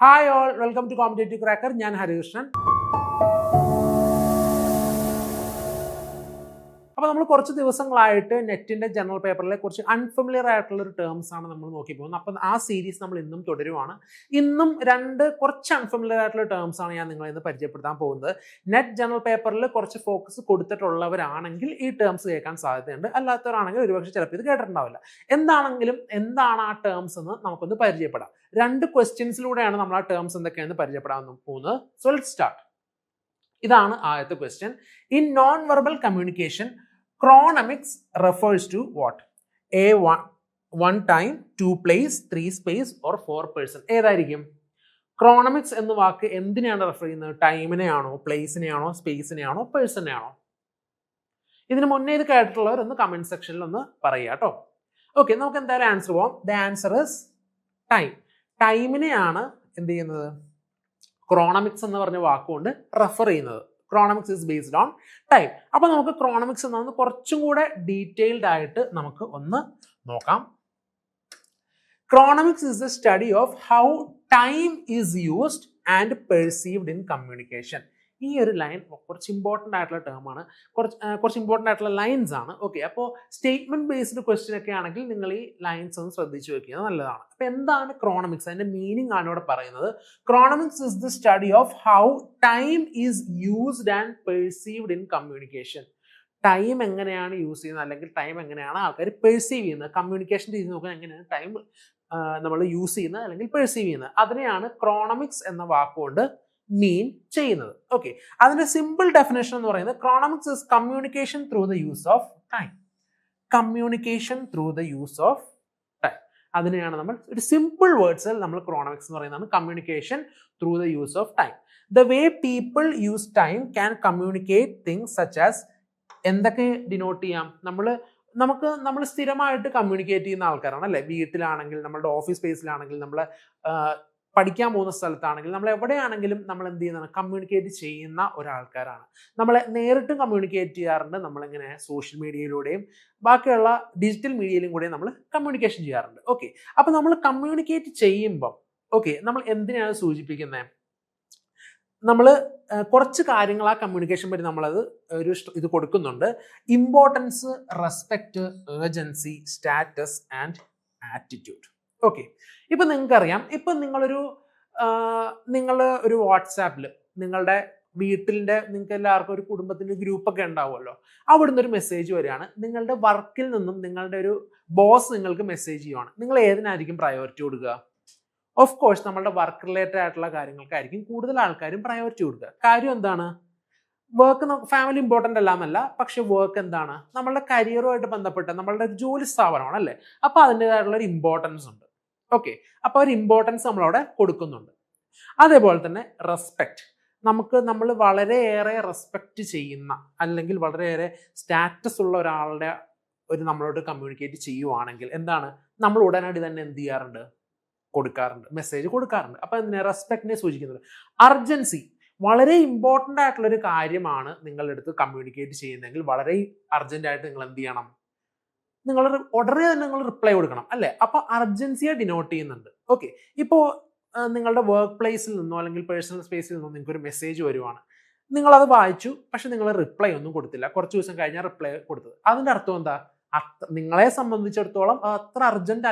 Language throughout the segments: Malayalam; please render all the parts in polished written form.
Hi all, welcome to Competitive Cracker. ഞാൻ ഹരികൃഷ്ണൻ. അപ്പോൾ നമ്മൾ കുറച്ച് ദിവസങ്ങളായിട്ട് നെറ്റിന്റെ ജനറൽ പേപ്പറിലെ കുറച്ച് അൺഫെമിലിയർ ആയിട്ടുള്ള ഒരു ടേംസ് ആണ് നമ്മൾ നോക്കി പോകുന്നത്. അപ്പം ആ സീരീസ് നമ്മൾ ഇന്നും തുടരുവാണ്. ഇന്നും കുറച്ച് അൺഫെമിലിയർ ആയിട്ടുള്ള ടേംസ് ആണ് ഞാൻ നിങ്ങളെ ഇന്ന് പരിചയപ്പെടുത്താൻ പോകുന്നത്. നെറ്റ് ജനറൽ പേപ്പറിൽ കുറച്ച് ഫോക്കസ് കൊടുത്തിട്ടുള്ളവരാണെങ്കിൽ ഈ ടേംസ് കേൾക്കാൻ സാധ്യതയുണ്ട്, അല്ലാത്തവരാണെങ്കിൽ ഒരുപക്ഷെ ചിലപ്പോൾ ഇത് കേട്ടിട്ടുണ്ടാവില്ല. എന്താണ് ആ ടേംസ് എന്ന് നമുക്കൊന്ന് പരിചയപ്പെടാം. 2 ക്വസ്റ്റ്യൻസിലൂടെയാണ് നമ്മൾ ആ ടേംസ് എന്തൊക്കെയാണെന്ന് പരിചയപ്പെടാൻ പോകുന്നത്. So let's start. ഇതാണ് ആദ്യത്തെ question. In non verbal communication chronemics refers to what? A 1 time, 2 place, 3 space or 4 person. ഏതായിരിക്കും? ക്രോണമിക്സ് എന്ന വാക്ക് എന്തിനാണ് റെഫർ ചെയ്യുന്നത്? ടൈമിനെയാണോ, പ്ലേസിനെയാണോ, സ്പേസിനെയാണോ, പേഴ്സണെയാണോ? ഇതിന് മുന്നേ ഇത് കേട്ടിട്ടുള്ളവർ ഒന്ന് കമന്റ് സെക്ഷനിൽ ഒന്ന് പറയുക കേട്ടോ. ഓക്കെ, നമുക്ക് എന്തായാലും ആൻസർ പോവാം. The answer is time. ടൈമിനെയാണ് എന്ത് ചെയ്യുന്നത്? ക്രോണമിക്സ് എന്ന് പറഞ്ഞ വാക്കുകൊണ്ട് റെഫർ ചെയ്യുന്നത്. Chronemics is based on time. അപ്പോൾ നമുക്ക് ക്രോണമിക്സ് എന്നത് കുറച്ചും കൂടെ ഡീറ്റെയിൽഡ് ആയിട്ട് നമുക്ക് ഒന്ന് നോക്കാം. Chronemics is the study of how time is used and perceived in communication. ഈ ഒരു ലൈൻ കുറച്ച് ഇമ്പോർട്ടൻ്റ് ആയിട്ടുള്ള ടേം ആണ്, കുറച്ച് ഇമ്പോർട്ടൻ്റ് ആയിട്ടുള്ള ലൈൻസ് ആണ്. ഓക്കെ, അപ്പോൾ സ്റ്റേറ്റ്മെന്റ് ബേസ്ഡ് ക്വസ്റ്റ്യൻ ഒക്കെ ആണെങ്കിൽ നിങ്ങൾ ഈ ലൈൻസ് ഒന്ന് ശ്രദ്ധിച്ചു വെക്കുന്നത് നല്ലതാണ്. അപ്പോൾ എന്താണ് ക്രോണമിക്സ്? അതിന്റെ മീനിങ് ആണ് ഇവിടെ പറയുന്നത്. Chronemics is the study of how time is used and perceived in communication. Time എങ്ങനെയാണ് യൂസ് ചെയ്യുന്നത്, അല്ലെങ്കിൽ ടൈം എങ്ങനെയാണ് ആൾക്കാർ പെർസീവ് ചെയ്യുന്നത്, കമ്മ്യൂണിക്കേഷൻ രീതി നോക്കാൻ എങ്ങനെയാണ് ടൈം നമ്മൾ യൂസ് ചെയ്യുന്നത് അല്ലെങ്കിൽ പെർസീവ് ചെയ്യുന്നത്, അതിനെയാണ് ക്രോണമിക്സ് എന്ന വാക്കുകൊണ്ട് മീൻ ചെയ്യുന്നത്. ഓക്കെ, അതിന്റെ സിമ്പിൾ ഡെഫിനേഷൻ എന്ന് പറയുന്നത് chronemics is communication through the use of time. Communication through the use of time, അതിനെയാണ് നമ്മൾ ഒരു സിമ്പിൾ വേർഡ്സിൽ നമ്മൾ ക്രോണമിക്സ് എന്ന് പറയുന്നതാണ് communication through the use of time. The way people use time can communicate things such as. എന്തൊക്കെ ഡിനോട്ട് ചെയ്യാം? നമ്മൾ സ്ഥിരമായിട്ട് കമ്മ്യൂണിക്കേറ്റ് ചെയ്യുന്ന ആൾക്കാരാണ് അല്ലേ? വീട്ടിലാണെങ്കിൽ, നമ്മളുടെ ഓഫീസ് സ്പേസിലാണെങ്കിൽ, നമ്മൾ പഠിക്കാൻ പോകുന്ന സ്ഥലത്താണെങ്കിൽ, നമ്മൾ എവിടെയാണെങ്കിലും നമ്മൾ എന്ത് ചെയ്യുന്നതാണ്? കമ്മ്യൂണിക്കേറ്റ് ചെയ്യുന്ന ഒരാൾക്കാരാണ്. നമ്മളെ നേരിട്ടും കമ്മ്യൂണിക്കേറ്റ് ചെയ്യാറുണ്ട്, നമ്മളിങ്ങനെ സോഷ്യൽ മീഡിയയിലൂടെയും ബാക്കിയുള്ള ഡിജിറ്റൽ മീഡിയയിലും കൂടെ നമ്മൾ കമ്മ്യൂണിക്കേഷൻ ചെയ്യാറുണ്ട്. ഓക്കെ, അപ്പോൾ നമ്മൾ കമ്മ്യൂണിക്കേറ്റ് ചെയ്യുമ്പം നമ്മൾ എന്തിനാണ് സൂചിപ്പിക്കുന്നത്? നമ്മൾ കുറച്ച് കാര്യങ്ങൾ ആ കമ്മ്യൂണിക്കേഷൻ പറ്റി നമ്മളത് ഇത് കൊടുക്കുന്നുണ്ട്. Importance, respect, urgency, status and attitude. Okay, ഇപ്പം നിങ്ങൾക്കറിയാം, ഇപ്പം നിങ്ങൾ ഒരു വാട്സാപ്പിൽ നിങ്ങളുടെ വീട്ടിൻ്റെ, നിങ്ങൾക്ക് എല്ലാവർക്കും ഒരു കുടുംബത്തിൻ്റെ ഗ്രൂപ്പൊക്കെ ഉണ്ടാവുമല്ലോ, അവിടുന്ന് ഒരു മെസ്സേജ് വരികയാണ്. നിങ്ങളുടെ വർക്കിൽ നിന്നും നിങ്ങളുടെ ഒരു ബോസ് നിങ്ങൾക്ക് മെസ്സേജ് ചെയ്യുവാണ്. നിങ്ങൾ ഏതിനായിരിക്കും പ്രയോറിറ്റി കൊടുക്കുക? ഓഫ് കോഴ്സ് നമ്മളുടെ വർക്ക് റിലേറ്റഡ് ആയിട്ടുള്ള കാര്യങ്ങൾക്കായിരിക്കും കൂടുതൽ ആൾക്കാരും പ്രയോറിറ്റി കൊടുക്കുക. കാര്യം എന്താണ്? വർക്ക് ഫാമിലി ഇമ്പോർട്ടൻ്റ് അല്ല എന്നല്ല, പക്ഷെ വർക്ക് എന്താണ്? നമ്മളുടെ കരിയറുമായിട്ട് ബന്ധപ്പെട്ട നമ്മളുടെ ഒരു ജോലി സ്ഥാപനമാണ് അല്ലേ? അപ്പോൾ അതിൻ്റെതായിട്ടുള്ള ഒരു ഇമ്പോർട്ടൻസ് ഉണ്ട്. ഓക്കെ, അപ്പോൾ ഒരു ഇമ്പോർട്ടൻസ് നമ്മളവിടെ കൊടുക്കുന്നുണ്ട്. അതേപോലെ തന്നെ റെസ്പെക്റ്റ്. നമ്മൾ വളരെയേറെ റെസ്പെക്റ്റ് ചെയ്യുന്ന, അല്ലെങ്കിൽ വളരെയേറെ സ്റ്റാറ്റസ് ഉള്ള ഒരാളുടെ നമ്മളോട് കമ്മ്യൂണിക്കേറ്റ് ചെയ്യുവാണെങ്കിൽ എന്താണ്? നമ്മൾ ഉടനടി തന്നെ എന്ത് ചെയ്യാറുണ്ട്? കൊടുക്കാറുണ്ട്, മെസ്സേജ് കൊടുക്കാറുണ്ട്. അപ്പോൾ എന്തിനാ? റെസ്പെക്റ്റിനെ സൂചിക്കുന്നത്. അർജൻസി, വളരെ ഇമ്പോർട്ടൻ്റ് ആയിട്ടുള്ള ഒരു കാര്യമാണ് നിങ്ങളുടെ അടുത്ത് കമ്മ്യൂണിക്കേറ്റ് ചെയ്യുന്നതെങ്കിൽ വളരെ അർജന്റ് ആയിട്ട് നിങ്ങൾ എന്ത് ചെയ്യണം? നിങ്ങൾ ഉടനെ തന്നെ നിങ്ങൾ റിപ്ലൈ കൊടുക്കണം അല്ലേ? അപ്പോൾ അർജൻസിയെ ഡിനോട്ട് ചെയ്യുന്നുണ്ട്. ഓക്കെ, ഇപ്പോൾ നിങ്ങളുടെ വർക്ക് പ്ലേസിൽ നിന്നോ അല്ലെങ്കിൽ പേഴ്സണൽ സ്പേസിൽ നിന്നോ നിങ്ങൾക്ക് ഒരു മെസ്സേജ് വരുവാണ്. നിങ്ങളത് വായിച്ചു, പക്ഷെ നിങ്ങൾ റിപ്ലൈ ഒന്നും കൊടുത്തില്ല. കുറച്ച് ദിവസം കഴിഞ്ഞാൽ റിപ്ലൈ കൊടുത്തത്. അതിൻ്റെ അർത്ഥം എന്താ? നിങ്ങളെ സംബന്ധിച്ചിടത്തോളം അത്ര അർജന്റ്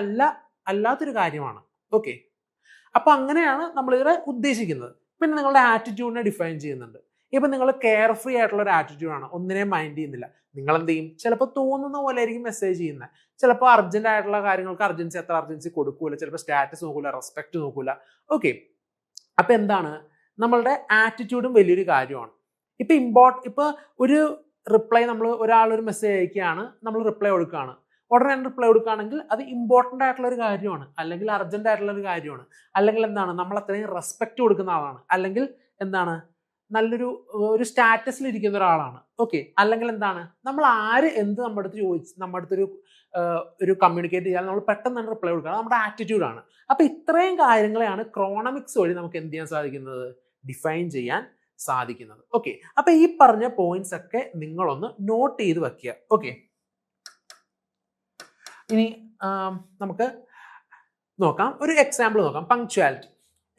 അല്ലാത്തൊരു കാര്യമാണ്. ഓക്കെ, അപ്പൊ അങ്ങനെയാണ് നമ്മളിവിടെ ഉദ്ദേശിക്കുന്നത്. പിന്നെ നിങ്ങളുടെ ആറ്റിറ്റ്യൂഡിനെ ഡിഫൈൻ ചെയ്യുന്നുണ്ട്. ഇപ്പൊ നിങ്ങൾ കെയർ ഫ്രീ ആയിട്ടുള്ള ഒരു ആറ്റിറ്റ്യൂഡാണ്, ഒന്നിനെയും മൈൻഡ് ചെയ്യുന്നില്ല, നിങ്ങൾ എന്ത് ചെയ്യും? ചിലപ്പോൾ തോന്നുന്ന പോലെ ആയിരിക്കും മെസ്സേജ് ചെയ്യുന്നത്. ചിലപ്പോൾ അർജന്റ് ആയിട്ടുള്ള കാര്യങ്ങൾക്ക് അത്ര അർജൻസി കൊടുക്കൂല, ചിലപ്പോൾ സ്റ്റാറ്റസ് നോക്കൂല, റെസ്പെക്ട് നോക്കൂല. ഓക്കെ, അപ്പൊ എന്താണ്? നമ്മളുടെ ആറ്റിറ്റ്യൂഡും വലിയൊരു കാര്യമാണ്. ഇപ്പൊ ഒരു റിപ്ലൈ, ഒരാളൊരു മെസ്സേജ് അയക്കുകയാണ്, നമ്മൾ റിപ്ലൈ കൊടുക്കുകയാണ്. ഉടനെ റിപ്ലൈ കൊടുക്കുകയാണെങ്കിൽ അത് ഇമ്പോർട്ടൻ്റ് ആയിട്ടുള്ള ഒരു കാര്യമാണ്, അല്ലെങ്കിൽ അർജന്റ് ആയിട്ടുള്ള ഒരു കാര്യമാണ്, അല്ലെങ്കിൽ എന്താണ്? നമ്മൾ അത്രയും റെസ്പെക്ട് കൊടുക്കുന്ന ആളാണ്, അല്ലെങ്കിൽ എന്താണ്? ഒരു സ്റ്റാറ്റസിൽ ഇരിക്കുന്ന ഒരാളാണ്. ഓക്കെ, അല്ലെങ്കിൽ എന്താണ്? നമ്മൾ എന്ത് നമ്മുടെ അടുത്ത് ഒരു കമ്മ്യൂണിക്കേറ്റ് ചെയ്യാൻ നമ്മൾ പെട്ടെന്ന് തന്നെ റിപ്ലൈ കൊടുക്കുക, നമ്മുടെ ആറ്റിറ്റ്യൂഡാണ്. അപ്പൊ ഇത്രയും കാര്യങ്ങളെയാണ് ക്രോണമിക്സ് വഴി നമുക്ക് എന്ത് ചെയ്യാൻ സാധിക്കുന്നത്? ഡിഫൈൻ ചെയ്യാൻ സാധിക്കുന്നത്. ഓക്കെ, അപ്പൊ ഈ പറഞ്ഞ പോയിന്റ്സ് ഒക്കെ നിങ്ങളൊന്ന് നോട്ട് ചെയ്ത് വെക്കുക. ഓക്കെ, ഇനി നമുക്ക് നോക്കാം, ഒരു എക്സാമ്പിൾ നോക്കാം. Punctuality.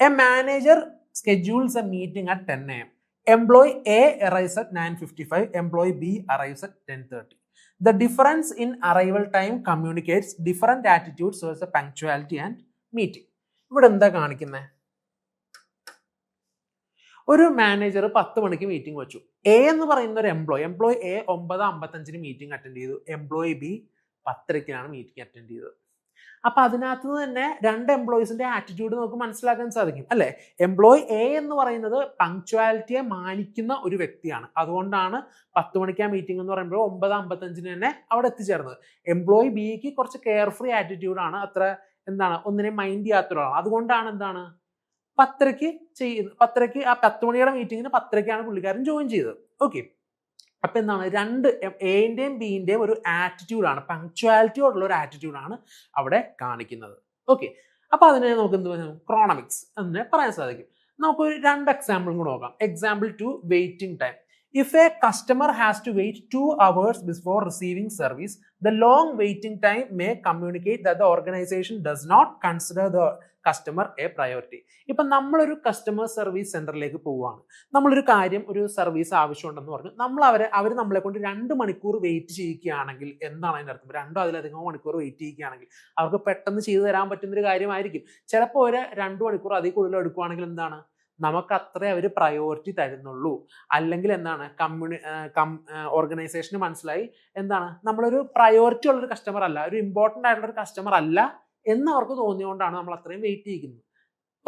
A manager schedules a meeting at 10 a.m. Employee A arrives at 9:55. Employee B arrives at 10:30. The difference in arrival time communicates different attitudes towards the punctuality and meeting. ഇവിടെ എന്താ കാണിക്കുന്നത്? ഒരു മാനേജർ 10 മണിക്ക് മീറ്റിംഗ് വെച്ചു. എ എന്ന് പറയുന്ന ഒരു എംപ്ലോയി എ 9:55 മീറ്റിംഗ് അറ്റൻഡ് ചെയ്തു. എംപ്ലോയി ബി 10:30 മീറ്റിംഗ് അറ്റൻഡ് ചെയ്തത്. അപ്പൊ അതിനകത്ത് തന്നെ രണ്ട് എംപ്ലോയീസിന്റെ ആറ്റിറ്റ്യൂഡ് നമുക്ക് മനസ്സിലാക്കാൻ സാധിക്കും അല്ലെ. എംപ്ലോയി എ എന്ന് പറയുന്നത് പങ്ക്ച്വാലിറ്റിയെ മാനിക്കുന്ന ഒരു വ്യക്തിയാണ്. അതുകൊണ്ടാണ് 10 മണിക്ക് മീറ്റിംഗ് എന്ന് പറയുമ്പോൾ 9:55 തന്നെ അവിടെ എത്തിച്ചേർന്നത്. എംപ്ലോയി ബിക്ക് കുറച്ച് കെയർ ഫ്രീ ആറ്റിറ്റ്യൂഡാണ്, അത്ര എന്താണ് ഒന്നിനെ മൈൻഡ് ചെയ്യാത്ത ഒരാളാണ്. അതുകൊണ്ടാണ് എന്താണ് 10:30 ചെയ്യുന്നത്. 10:30 ആ 10 മണിയുടെ മീറ്റിങ്ങിന് 10:30 പുള്ളിക്കാരൻ ജോയിൻ ചെയ്തത്. ഓക്കെ, അപ്പൊ എന്താണ് രണ്ട് എൻ്റെയും ബിൻ്റെയും ഒരു ആറ്റിറ്റ്യൂഡാണ്, പങ്ക്ച്വാലിറ്റിയോടുള്ള ഒരു ആറ്റിറ്റ്യൂഡാണ് അവിടെ കാണിക്കുന്നത്. ഓക്കെ, അപ്പൊ അതിനെ നമുക്ക് എന്ത് പറയാം, ക്രോണമിക്സ് എന്ന് പറയാൻ സാധിക്കും. നമുക്ക് ഒരു 2 എക്സാമ്പിളും കൂടെ നോക്കാം. Example 2, waiting time. If a customer has to wait 2 hours before receiving service, the long waiting time may communicate that the organization does not consider the customer a priority. ഇപ്പം നമ്മളൊരു കസ്റ്റമർ സർവീസ് സെന്ററിലേക്ക് പോവുകയാണ്, നമ്മളൊരു കാര്യം ഒരു സർവീസ് ആവശ്യമുണ്ടെന്ന് പറഞ്ഞു, അവർ നമ്മളെ കൊണ്ട് 2 മണിക്കൂർ വെയിറ്റ് ചെയ്യിക്കുകയാണെങ്കിൽ എന്താണ് അതിൻ്റെ അർത്ഥം? 2 അതിലധികം മണിക്കൂർ വെയിറ്റ് ചെയ്യിക്കുകയാണെങ്കിൽ അവർക്ക് പെട്ടെന്ന് ചെയ്തു തരാൻ പറ്റുന്നൊരു കാര്യമായിരിക്കും. ചിലപ്പോൾ ഒരു 2 മണിക്കൂർ അതിൽ കൂടുതൽ എടുക്കുകയാണെങ്കിൽ എന്താണ്, നമുക്ക് അത്രേ അവർ പ്രയോറിറ്റി തരുന്നുള്ളൂ. അല്ലെങ്കിൽ എന്താണ് ഓർഗനൈസേഷന് മനസ്സിലായി എന്താണ് നമ്മളൊരു പ്രയോറിറ്റി ഉള്ളൊരു കസ്റ്റമർ അല്ല, ഒരു ഇമ്പോർട്ടൻ്റ് ആയിട്ടുള്ളൊരു കസ്റ്റമർ അല്ല എന്ന് അവർക്ക് തോന്നിയുകൊണ്ടാണ് നമ്മൾ അത്രയും വെയിറ്റ് ചെയ്യിക്കുന്നത്.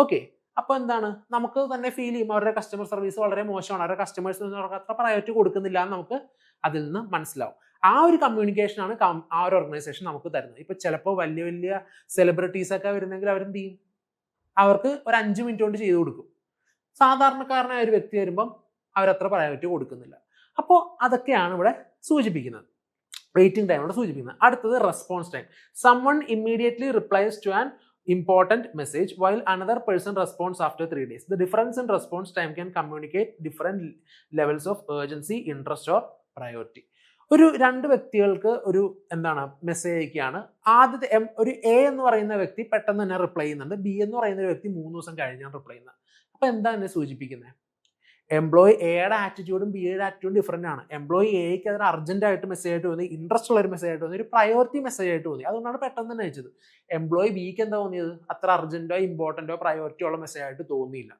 ഓക്കെ, അപ്പൊ എന്താണ് നമുക്ക് തന്നെ ഫീൽ ചെയ്യും അവരുടെ കസ്റ്റമർ സർവീസ് വളരെ മോശമാണ്, അവരുടെ കസ്റ്റമേഴ്സിന് അവർക്ക് അത്ര പ്രയോറിറ്റി കൊടുക്കുന്നില്ല എന്ന് നമുക്ക് അതിൽ നിന്ന് മനസ്സിലാവും. ആ ഒരു കമ്മ്യൂണിക്കേഷനാണ് ആ ഒരു ഓർഗനൈസേഷൻ നമുക്ക് തരുന്നത്. ഇപ്പൊ ചിലപ്പോൾ വലിയ വലിയ സെലിബ്രിറ്റീസ് ഒക്കെ വരുന്നെങ്കിൽ അവരെന്ത് ചെയ്യും, അവർക്ക് ഒരു 5 മിനിറ്റ് കൊണ്ട് ചെയ്തു കൊടുക്കും. സാധാരണക്കാരനായ ഒരു വ്യക്തി വരുമ്പം അവരത്ര പ്രയോറിറ്റി കൊടുക്കുന്നില്ല. അപ്പോൾ അതൊക്കെയാണ് ഇവിടെ സൂചിപ്പിക്കുന്നത്, വെയിറ്റിംഗ് ടൈമോട് സൂചിപ്പിക്കുന്നത്. അടുത്തത് response time. someone immediately replies to an important message while another person responds after 3 days. The difference in response time can communicate different levels of urgency, interest or priority. ഒരു 2 വ്യക്തികൾക്ക് ഒരു എന്താണ് മെസ്സേജ് അയക്കുകയാണ്. ആദ്യത്തെ ഒരു എ എന്ന് പറയുന്ന വ്യക്തി പെട്ടെന്ന് തന്നെ റിപ്ലൈ ചെയ്യുന്നുണ്ട്, ബി എന്ന് പറയുന്ന ഒരു വ്യക്തി 3 ദിവസം കഴിഞ്ഞാണ് റിപ്ലൈ ചെയ്യുന്നത്. അപ്പൊ എന്താ എന്നെ സൂചിപ്പിക്കുന്നത്? എംപ്ലോയി എയുടെ ആറ്റിറ്റ്യൂഡും ബിയുടെ ആറ്റിറ്റ്യൂഡും ഡിഫറൻ്റ് ആണ്. എംപ്ലോയി എക്ക് അതിന് അർജന്റ് ആയിട്ട് മെസ്സേജ് ആയിട്ട് തോന്നി, ഇൻട്രസ്റ്റ് ഉള്ള ഒരു മെസ്സേജ് ആയിട്ട് തോന്നി, ഒരു പ്രയോറിറ്റി മെസ്സേജ് ആയിട്ട് തോന്നി, അതുകൊണ്ടാണ് പെട്ടെന്ന് തന്നെ അയച്ചത്. എംപ്ലോയി ബിക്ക് എന്താ തോന്നിയത്, അത്ര അർജന്റോ ഇമ്പോർട്ടന്റോ പ്രയോറിറ്റി ഉള്ള മെസ്സേജ് ആയിട്ട് തോന്നിയില്ല,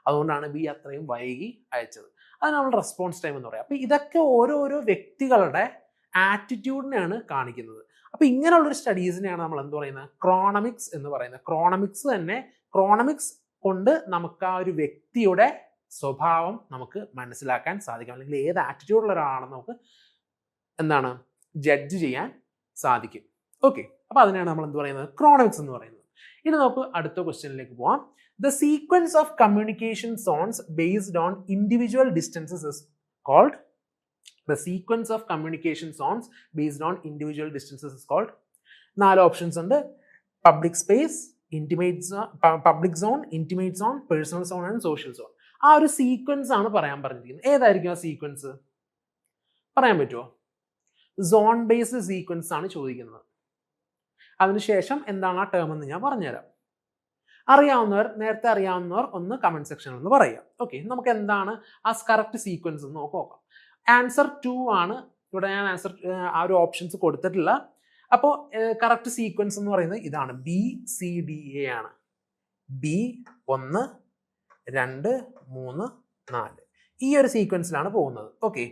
അതുകൊണ്ടാണ് ബി അത്രയും വൈകി അയച്ചത്. അത് നമ്മൾ റെസ്പോൺസ് ടൈം എന്ന് പറയാം. അപ്പൊ ഇതൊക്കെ ഓരോരോ വ്യക്തികളുടെ ആറ്റിറ്റ്യൂഡിനെയാണ് കാണിക്കുന്നത്. അപ്പൊ ഇങ്ങനെയുള്ളൊരു സ്റ്റഡീസിനെയാണ് നമ്മൾ എന്ത് പറയുന്നത്, ക്രോണമിക്സ് എന്ന് പറയുന്നത്. ക്രോണമിക്സ് കൊണ്ട് നമുക്ക് ആ ഒരു വ്യക്തിയുടെ സ്വഭാവം നമുക്ക് മനസ്സിലാക്കാൻ സാധിക്കും, അല്ലെങ്കിൽ ഏത് ആറ്റിറ്റ്യൂഡുള്ള ഒരാളാണെന്ന് നമുക്ക് എന്താണ് ജഡ്ജ് ചെയ്യാൻ സാധിക്കും. ഓക്കെ, അപ്പൊ അതിനാണ് നമ്മൾ എന്ത് പറയുന്നത്, ക്രോണമിക്സ് എന്ന് പറയുന്നത്. ഇനി നമുക്ക് അടുത്ത ക്വസ്റ്റ്യനിലേക്ക് പോവാം. The sequence of communication zones based on individual distances is called. The sequence of communication zones based on individual distances is called. 4 options ഉണ്ട്: public space, intimate zone, public zone, intimate zone, personal zone and social zone. ആ ഒരു സീക്വൻസ് ആണ് പറയാൻ പറഞ്ഞിരിക്കുന്നത്. ഏതായിരിക്കും ആ സീക്വൻസ് പറയാൻ പറ്റുമോ? സോൺ ബേസ്ഡ് സീക്വൻസ് ആണ് ചോദിക്കുന്നത്. അതിനുശേഷം എന്താണ് ആ ടേം എന്ന് ഞാൻ പറഞ്ഞുതരാം. നേരത്തെ അറിയാവുന്നവർ ഒന്ന് കമന്റ് സെക്ഷനിൽ ഒന്ന് പറയുക. ഓക്കെ, നമുക്ക് എന്താണ് ആ കറക്റ്റ് സീക്വൻസ് എന്ന് നോക്കാം. ആൻസർ 2 ആണ്. ഇവിടെ ഞാൻ ആൻസർ ആ ഒരു ഓപ്ഷൻസ് കൊടുത്തിട്ടില്ല. അപ്പോൾ കറക്റ്റ് സീക്വൻസ് എന്ന് പറയുന്നത് ഇതാണ്, BCDA ആണ്. B 1 2 3 4 ഈ ഒരു സീക്വൻസിലാണ് പോകുന്നത്. Okay,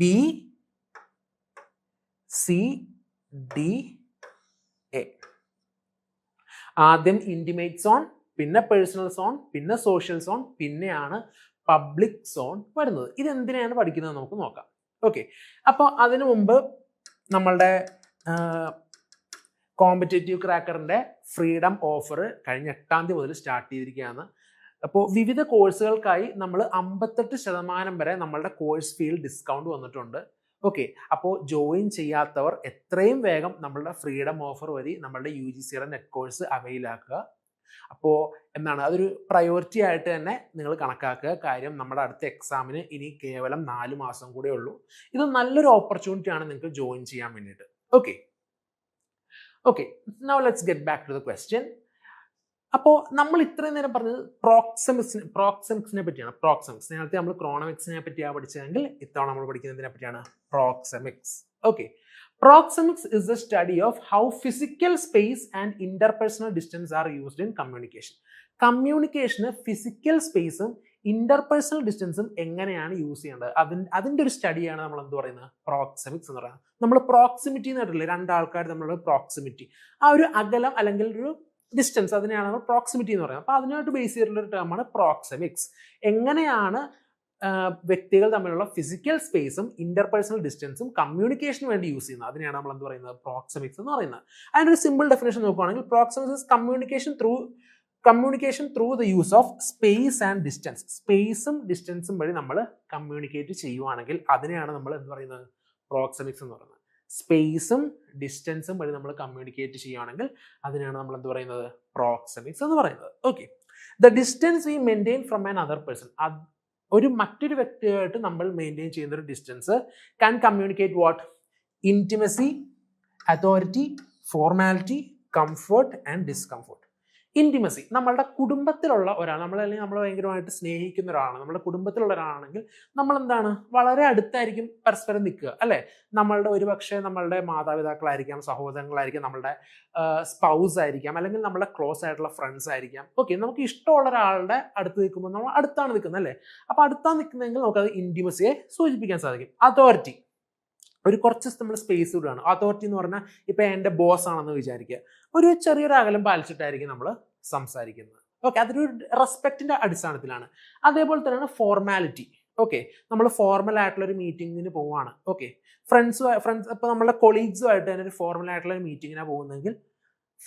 BCDA. ആദ്യം ഇന്റിമേറ്റ് സോൺ, പിന്നെ പേഴ്സണൽ സോൺ, പിന്നെ സോഷ്യൽ സോൺ, പിന്നെയാണ് പബ്ലിക് സോൺ വരുന്നത്. ഇതെന്തിനാണ് പഠിക്കുന്നത് നമുക്ക് നോക്കാം. ഓക്കെ, അപ്പോൾ അതിനു മുമ്പ് നമ്മളുടെ കോമ്പറ്റേറ്റീവ് ക്രാക്കറിന്റെ ഫ്രീഡം ഓഫർ കഴിഞ്ഞ 8-ാം തീയതി മുതൽ സ്റ്റാർട്ട് ചെയ്തിരിക്കുകയാണ്. അപ്പോൾ വിവിധ കോഴ്സുകൾക്കായി നമ്മൾ 58% വരെ നമ്മളുടെ കോഴ്സ് ഫീൽ ഡിസ്കൗണ്ട് വന്നിട്ടുണ്ട്. ഓക്കെ, അപ്പോൾ ജോയിൻ ചെയ്യാത്തവർ എത്രയും വേഗം നമ്മളുടെ ഫ്രീഡം ഓഫർ വഴി നമ്മളുടെ UGCയുടെ നെറ്റ് കോഴ്സ് അവൈൽ ആക്കുക. അപ്പോൾ എന്താണ് അതൊരു പ്രയോറിറ്റി ആയിട്ട് തന്നെ നിങ്ങൾ കണക്കാക്കുക. കാര്യം നമ്മുടെ അടുത്ത എക്സാമിന് ഇനി കേവലം 4 മാസം കൂടെ ഉള്ളൂ. ഇത് നല്ലൊരു ഓപ്പർച്യൂണിറ്റി ആണ് നിങ്ങൾക്ക് ജോയിൻ ചെയ്യാൻ വേണ്ടിയിട്ട്. Okay, now let's get back to the question. അപ്പോൾ നമ്മൾ ഇത്രയും നേരം പറഞ്ഞത് പ്രോക്സെമിക്സിനെ പറ്റിയാണ്. പ്രോക്സെമിക്സ് നേരത്തെ നമ്മൾ ക്രോണമിക്സിനെ പറ്റിയാണ് പഠിച്ചതെങ്കിൽ ഇത്തവണ നമ്മൾ പഠിക്കുന്നതിനെ പറ്റിയാണ് proxemics. Okay, proxemics is the study of how physical space and interpersonal distance are used in communication. Communication physical സ്പേസും ഇന്റർപേഴ്സണൽ ഡിസ്റ്റൻസും എങ്ങനെയാണ് യൂസ് ചെയ്യേണ്ടത് അതിൻ്റെ ഒരു സ്റ്റഡിയാണ് നമ്മൾ എന്ത് പറയുന്നത് പ്രോക്സെമിക്സ് എന്ന് പറയുന്നത്. നമ്മൾ പ്രോക്സിമിറ്റി എന്ന് പറഞ്ഞില്ലേ, രണ്ടാൾക്കാർ തമ്മിലുള്ള പ്രോക്സിമിറ്റി, ആ ഒരു അകലം അല്ലെങ്കിൽ ഒരു ഡിസ്റ്റൻസ്, അതിനെയാണ് നമ്മൾ പ്രോക്സിമിറ്റി എന്ന് പറയുന്നത്. അപ്പോൾ അതിനായിട്ട് ബേസ് ചെയ്തിട്ടുള്ള ഒരു ടേമാണ് പ്രോക്സെമിക്സ്. എങ്ങനെയാണ് വ്യക്തികൾ തമ്മിലുള്ള ഫിസിക്കൽ സ്പേസും ഇന്റർപേഴ്സണൽ ഡിസ്റ്റൻസും കമ്മ്യൂണിക്കേഷന് വേണ്ടി യൂസ് ചെയ്യുന്നത്, അതിനെയാണ് നമ്മൾ എന്ത് പറയുന്നത് പ്രോക്സെമിക്സ് എന്ന് പറയുന്നത്. അതിൻ്റെ ഒരു സിമ്പിൾ ഡെഫിനേഷൻ നോക്കുകയാണെങ്കിൽ proxemics communication through the use of space and distance. സ്പേസും ഡിസ്റ്റൻസും വഴി നമ്മൾ കമ്മ്യൂണിക്കേറ്റ് ചെയ്യുവാണെങ്കിൽ അതിനെയാണ് നമ്മൾ എന്ത് പറയുന്നത് പ്രോക്സെമിക്സ് എന്ന് പറയുന്നത്. സ്പേസും ഡിസ്റ്റൻസും വഴി നമ്മൾ കമ്മ്യൂണിക്കേറ്റ് ചെയ്യുകയാണെങ്കിൽ അതിനാണ് നമ്മൾ എന്ത് പറയുന്നത് പ്രോക്സെമിക്സ് എന്ന് പറയുന്നത്. Okay, the distance we maintain from another person, മറ്റൊരു വ്യക്തിയായിട്ട് നമ്മൾ മെയിൻറ്റെയിൻ ചെയ്യുന്ന ഒരു distance can communicate what intimacy, authority, formality, comfort and discomfort. Intimacy, നമ്മളുടെ കുടുംബത്തിലുള്ള ഒരാൾ, അല്ലെങ്കിൽ നമ്മൾ ഭയങ്കരമായിട്ട് സ്നേഹിക്കുന്ന ഒരാളാണ്, നമ്മുടെ കുടുംബത്തിലുള്ള ഒരാളാണെങ്കിൽ നമ്മൾ എന്താണ് വളരെ അടുത്തായിരിക്കും പരസ്പരം നിൽക്കുക അല്ലേ. നമ്മളുടെ ഒരുപക്ഷെ നമ്മളുടെ മാതാപിതാക്കളായിരിക്കാം, സഹോദരങ്ങളായിരിക്കാം, നമ്മളുടെ സ്പൗസ് ആയിരിക്കാം, അല്ലെങ്കിൽ നമ്മുടെ ക്ലോസ് ആയിട്ടുള്ള ഫ്രണ്ട്സ് ആയിരിക്കാം. ഓക്കെ, നമുക്ക് ഇഷ്ടമുള്ള ഒരാളുടെ അടുത്ത് നിൽക്കുമ്പോൾ നമ്മൾ അടുത്താണ് നിൽക്കുന്നത് അല്ലേ. അപ്പോൾ അടുത്താണ് നിൽക്കുന്നതെങ്കിൽ നമുക്കത് ഇൻറ്റിമസിയെ സൂചിപ്പിക്കാൻ സാധിക്കും. അതോറിറ്റി, ഒരു കുറച്ച് നമ്മൾ സ്പേസ് വിടുകയാണ്. അതോറിറ്റി എന്ന് പറഞ്ഞാൽ ഇപ്പം എൻ്റെ ബോസ് ആണെന്ന് വിചാരിക്കുക, ഒരു ചെറിയൊരു അകലം പാലിച്ചിട്ടായിരിക്കും നമ്മൾ സംസാരിക്കുന്നത്. ഓക്കെ, അതൊരു റെസ്പെക്റ്റിൻ്റെ അടിസ്ഥാനത്തിലാണ്. അതേപോലെ തന്നെയാണ് ഫോർമാലിറ്റി. ഓക്കെ, നമ്മൾ ഫോർമൽ ആയിട്ടുള്ള ഒരു മീറ്റിങ്ങിന് പോവുകയാണ്. ഓക്കെ, ഫ്രണ്ട്സ് ഇപ്പോൾ നമ്മുടെ കൊളീഗ്സുമായിട്ട് തന്നെ ഒരു ഫോർമൽ ആയിട്ടുള്ള ഒരു മീറ്റിങ്ങിനാണ് പോകുന്നതെങ്കിൽ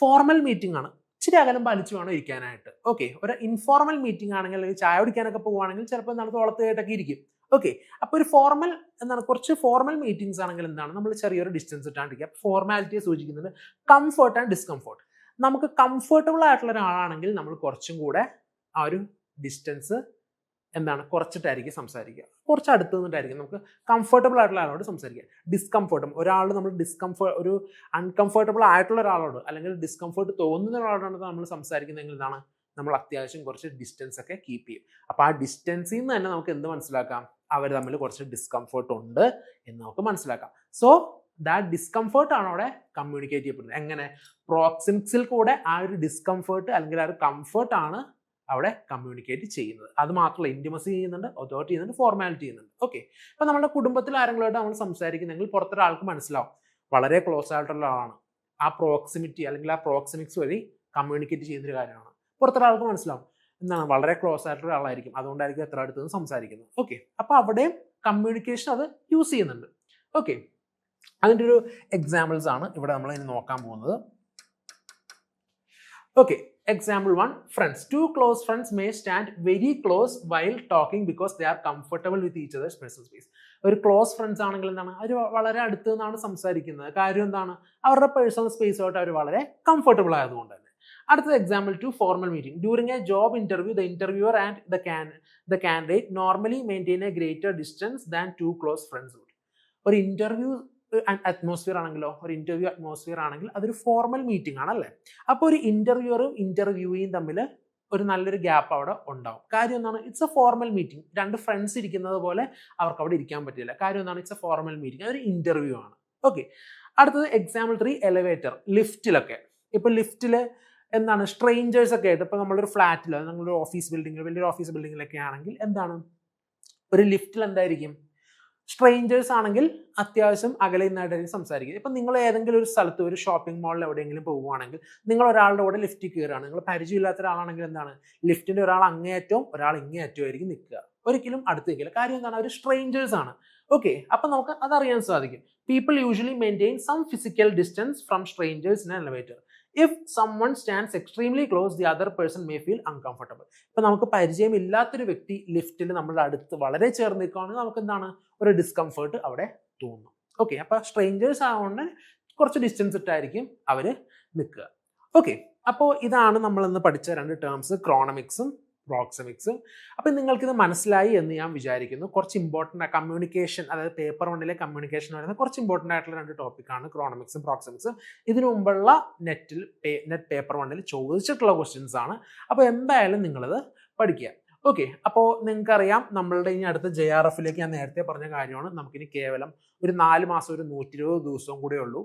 ഫോർമൽ മീറ്റിംഗ് ആണ്, ഇച്ചിരി അകലം പാലിച്ചു വേണം ഇരിക്കാനായിട്ട്. ഓക്കെ, ഒരു ഇൻഫോർമൽ മീറ്റിംഗ് ആണെങ്കിൽ, അല്ലെങ്കിൽ ചായ കുടിക്കാനൊക്കെ പോവുകയാണെങ്കിൽ ചിലപ്പോൾ എന്താണ് തോളത്തായിട്ടൊക്കെ ഇരിക്കും. ഓക്കെ, അപ്പോൾ ഒരു ഫോർമൽ എന്താണ്, കുറച്ച് ഫോർമൽ മീറ്റിംഗ്സ് ആണെങ്കിൽ എന്താണ് നമ്മൾ ചെറിയൊരു ഡിസ്റ്റൻസ് ഇട്ടാണ്ടിരിക്കുക. ഫോർമാലിറ്റിയെ സൂചിക്കുന്നത് കംഫർട്ട് ആൻഡ് ഡിസ്കംഫർട്ട്. നമുക്ക് കംഫർട്ടബിൾ ആയിട്ടുള്ള ഒരാളാണെങ്കിൽ നമ്മൾ കുറച്ചും കൂടെ ആ ഒരു ഡിസ്റ്റൻസ് എന്താണ് കുറച്ചിട്ടായിരിക്കും സംസാരിക്കുക, കുറച്ച് അടുത്ത് നിന്നിട്ടായിരിക്കും നമുക്ക് കംഫർട്ടബിൾ ആയിട്ടുള്ള ആളോട് സംസാരിക്കുക. ഡിസ്കംഫർട്ടും, ഒരാൾ നമ്മൾ ഒരു അൺകംഫർട്ടബിൾ ആയിട്ടുള്ള ഒരാളോട് അല്ലെങ്കിൽ ഡിസ്കംഫർട്ട് തോന്നുന്ന ഒരാളോടാണ് നമ്മൾ സംസാരിക്കുന്നതെങ്കിൽ എന്താണ് നമ്മൾ അത്യാവശ്യം കുറച്ച് ഡിസ്റ്റൻസ് ഒക്കെ കീപ്പ് ചെയ്യും. അപ്പോൾ ആ ഡിസ്റ്റൻസിൽ നിന്ന് തന്നെ നമുക്ക് എന്ത് മനസ്സിലാക്കാം, അവർ തമ്മിൽ കുറച്ച് ഡിസ്കംഫർട്ട് ഉണ്ട് എന്ന് നമുക്ക് മനസ്സിലാക്കാം. സോ ദാറ്റ് ഡിസ്കംഫർട്ട് ആണ് അവിടെ കമ്മ്യൂണിക്കേറ്റ് ചെയ്യപ്പെടുന്നത്. എങ്ങനെ പ്രോക്സിമിക്സിൽ കൂടെ ആ ഒരു ഡിസ്കംഫർട്ട് അല്ലെങ്കിൽ ആ ഒരു കംഫർട്ട് ആണ് അവിടെ കമ്മ്യൂണിക്കേറ്റ് ചെയ്യുന്നത്. അത് മാത്രമല്ല, ഇൻറ്റിമസി ചെയ്യുന്നുണ്ട്, അതോറിറ്റി ചെയ്യുന്നുണ്ട്, ഫോർമാലിറ്റി ചെയ്യുന്നുണ്ട്. ഓക്കെ, അപ്പോൾ നമ്മുടെ കുടുംബത്തിൽ ആരെങ്കിലുമായിട്ട് നമ്മൾ സംസാരിക്കുന്നെങ്കിൽ പുറത്തൊരാൾക്ക് മനസ്സിലാവും വളരെ ക്ലോസ് ആയിട്ടുള്ള ആളാണ്, ആ പ്രോക്സിമിറ്റി അല്ലെങ്കിൽ ആ പ്രോക്സിമിക്സ് വഴി കമ്മ്യൂണിക്കേറ്റ് ചെയ്യുന്നൊരു കാര്യമാണ്. പുറത്തൊരാൾക്ക് മനസ്സിലാവും എന്താണ് വളരെ ക്ലോസ് ആയിട്ടുള്ള ഒരാളായിരിക്കും, അതുകൊണ്ടായിരിക്കും എത്ര അടുത്ത് നിന്ന് സംസാരിക്കുന്നത്. ഓക്കെ, അപ്പോൾ അവിടെയും കമ്മ്യൂണിക്കേഷൻ അത് യൂസ് ചെയ്യുന്നുണ്ട്. ഓക്കെ, അതിൻ്റെ ഒരു എക്സാമ്പിൾസ് ആണ് ഇവിടെ നമ്മൾ ഇനി നോക്കാൻ പോകുന്നത്. Okay, example 1, friends. Two close friends may stand very close while talking because they are comfortable with each other's personal space. ഒരു ക്ലോസ് ഫ്രണ്ട്സ് ആണെങ്കിൽ എന്താണ്, അവർ വളരെ അടുത്ത് നിന്നാണ് സംസാരിക്കുന്നത്. കാര്യം എന്താണ്, അവരുടെ പേഴ്സണൽ സ്പേസുമായിട്ട് അവർ വളരെ കംഫർട്ടബിൾ ആയതുകൊണ്ട് തന്നെ. അടുത്തത് example 2, formal meeting. During a job interview the interviewer and the candidate normally maintain a greater distance than two close friends would. ഒരു ഇന്റർവ്യൂ അറ്റ്മോസ്ഫിയർ ആണെങ്കിലോ, ഒരു ഇന്റർവ്യൂ അറ്റ്മോസ്ഫിയർ ആണെങ്കിൽ അതൊരു ഫോർമൽ മീറ്റിംഗ് ആണല്ലേ. അപ്പോൾ ഒരു ഇന്റർവ്യൂവറും ഇന്റർവ്യൂയും തമ്മിൽ ഒരു നല്ലൊരു ഗ്യാപ്പ് അവിടെ ഉണ്ടാവും. കാര്യം എന്താണ്, ഇറ്റ്സ് എ ഫോർമൽ മീറ്റിംഗ്. രണ്ട് ഫ്രണ്ട്സ് ഇരിക്കുന്നത് പോലെ അവർക്ക് അവിടെ ഇരിക്കാൻ പറ്റില്ല. കാര്യം എന്താണ്, ഇറ്റ്സ് എ ഫോർമൽ മീറ്റിംഗ്, അതൊരു ഇന്റർവ്യൂ ആണ്. ഓക്കെ, അടുത്തത് എക്സാമ്പിൾ 3, എലിവേറ്റർ. ലിഫ്റ്റിലൊക്കെ, ഇപ്പോൾ ലിഫ്റ്റിൽ എന്താണ് സ്ട്രേഞ്ചേഴ്സ് ഒക്കെ ആയിട്ട്, ഇപ്പോൾ നമ്മളൊരു ഫ്ലാറ്റിൽ, നമ്മളൊരു ഓഫീസ് ബിൽഡിംഗ്, വലിയൊരു ഓഫീസ് ബിൽഡിങ്ങിലൊക്കെ ആണെങ്കിൽ എന്താണ്, ഒരു ലിഫ്റ്റിൽ എന്തായിരിക്കും, സ്ട്രേഞ്ചേഴ്സ് ആണെങ്കിൽ അത്യാവശ്യം അകലെ നിന്നായിട്ടായിരിക്കും സംസാരിക്കുന്നത്. ഇപ്പം നിങ്ങൾ ഏതെങ്കിലും ഒരു സ്ഥലത്ത് ഒരു ഷോപ്പിംഗ് മാളിൽ എവിടെയെങ്കിലും പോവുകയാണെങ്കിൽ നിങ്ങൾ ഒരാളുടെ കൂടെ ലിഫ്റ്റിൽ കയറുകയാണ്, നിങ്ങൾ പരിചയമില്ലാത്ത ഒരാളാണെങ്കിൽ എന്താണ്, ലിഫ്റ്റിൻ്റെ ഒരാൾ അങ്ങേയറ്റവും ഒരാൾ ഇങ്ങേയറ്റവും ആയിരിക്കും നിൽക്കുക, ഒരിക്കലും അടുത്ത് നിൽക്കില്ല. കാര്യം എന്താണ്, അവർ സ്ട്രേഞ്ചേഴ്സ് ആണ്. ഓക്കെ, അപ്പം നമുക്ക് അതറിയാൻ സാധിക്കും. People usually maintain some physical distance from strangers in elevator. If someone stands extremely close, the other person may feel uncomfortable. ഇപ്പം നമുക്ക് പരിചയമില്ലാത്തൊരു വ്യക്തി ലിഫ്റ്റിൽ നമ്മുടെ അടുത്ത് വളരെ ചേർന്ന് നിൽക്കുകയാണെങ്കിൽ നമുക്ക് എന്താണ്, ഒരു ഡിസ്കംഫേർട്ട് അവിടെ തോന്നും. ഓക്കെ, അപ്പോൾ സ്ട്രേഞ്ചേഴ്സ് ആയതുകൊണ്ട് കുറച്ച് ഡിസ്റ്റൻസ് ഇട്ടായിരിക്കും അവർ നിൽക്കുക. ഓക്കെ, അപ്പോൾ ഇതാണ് നമ്മളിന്ന് പഠിച്ച രണ്ട് ടേംസ്, ക്രോണമിക്സും പ്രോക്സിമിക്സും. അപ്പം നിങ്ങൾക്കിത് മനസ്സിലായി എന്ന് ഞാൻ വിചാരിക്കുന്നു. കുറച്ച് ഇമ്പോർട്ടൻ്റ് കമ്മ്യൂണിക്കേഷൻ, അതായത് പേപ്പർ 1 കമ്മ്യൂണിക്കേഷൻ വരുന്ന കുറച്ച് ഇമ്പോർട്ടൻ്റ് ആയിട്ടുള്ള 2 ടോപ്പിക്കാണ് ക്രോണമിക്സും പ്രോക്സിമിക്സും. ഇതിനു മുമ്പുള്ള നെറ്റ് പേപ്പർ 1 ചോദിച്ചിട്ടുള്ള ക്വസ്റ്റ്യൻസ് ആണ്. അപ്പോൾ എന്തായാലും നിങ്ങളത് പഠിക്കുക. ഓക്കെ, അപ്പോൾ നിങ്ങൾക്കറിയാം നമ്മളുടെ ഇനി അടുത്ത JRF ഞാൻ നേരത്തെ പറഞ്ഞ കാര്യമാണ്. നമുക്കിനി കേവലം ഒരു 4 മാസം, ഒരു 120 ദിവസവും കൂടെ ഉള്ളൂ.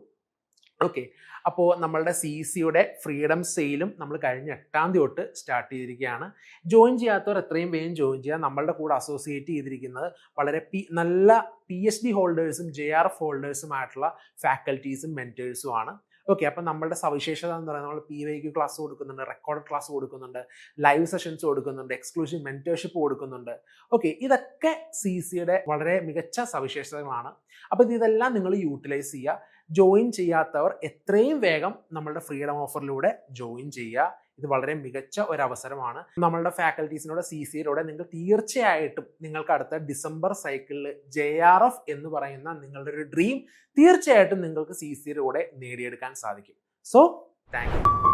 ഓക്കെ, അപ്പോൾ നമ്മളുടെ CEC-യുടെ ഫ്രീഡം സെയിലും നമ്മൾ കഴിഞ്ഞ 8-ാം തീയതി തൊട്ട് സ്റ്റാർട്ട് ചെയ്തിരിക്കുകയാണ്. ജോയിൻ ചെയ്യാത്തവർ എത്രയും വേഗം ജോയിൻ ചെയ്യുക. നമ്മളുടെ കൂടെ അസോസിയേറ്റ് ചെയ്തിരിക്കുന്നത് വളരെ നല്ല PhD ഹോൾഡേഴ്സും JRF ഹോൾഡേഴ്സുമായിട്ടുള്ള ഫാക്കൽറ്റീസും മെൻറ്റേഴ്സും ആണ്. ഓക്കെ, അപ്പം നമ്മളുടെ സവിശേഷത എന്ന് പറയുന്നത് നമ്മൾ PYQ ക്ലാസ് കൊടുക്കുന്നുണ്ട്, റെക്കോർഡ് ക്ലാസ് കൊടുക്കുന്നുണ്ട്, ലൈവ് സെഷൻസ് കൊടുക്കുന്നുണ്ട്, എക്സ്ക്ലൂസീവ് മെൻറ്റർഷിപ്പ് കൊടുക്കുന്നുണ്ട്. ഓക്കെ, ഇതൊക്കെ CEC-യുടെ വളരെ മികച്ച സവിശേഷതകളാണ്. അപ്പോൾ ഇതെല്ലാം നിങ്ങൾ യൂട്ടിലൈസ് ചെയ്യുക. ജോയിൻ ചെയ്യാത്തവർ എത്രയും വേഗം നമ്മളുടെ ഫ്രീഡം ഓഫറിലൂടെ ജോയിൻ ചെയ്യുക. ഇത് വളരെ മികച്ച ഒരു അവസരമാണ്. നമ്മളുടെ ഫാക്കൽറ്റീസിനോട് CEC-യിലൂടെ നിങ്ങൾ തീർച്ചയായിട്ടും നിങ്ങൾക്ക് അടുത്ത ഡിസംബർ സൈക്കിളിൽ JRF എന്ന് പറയുന്ന നിങ്ങളുടെ ഒരു ഡ്രീം തീർച്ചയായിട്ടും നിങ്ങൾക്ക് CEC-യിലൂടെ നേടിയെടുക്കാൻ സാധിക്കും. So thank you.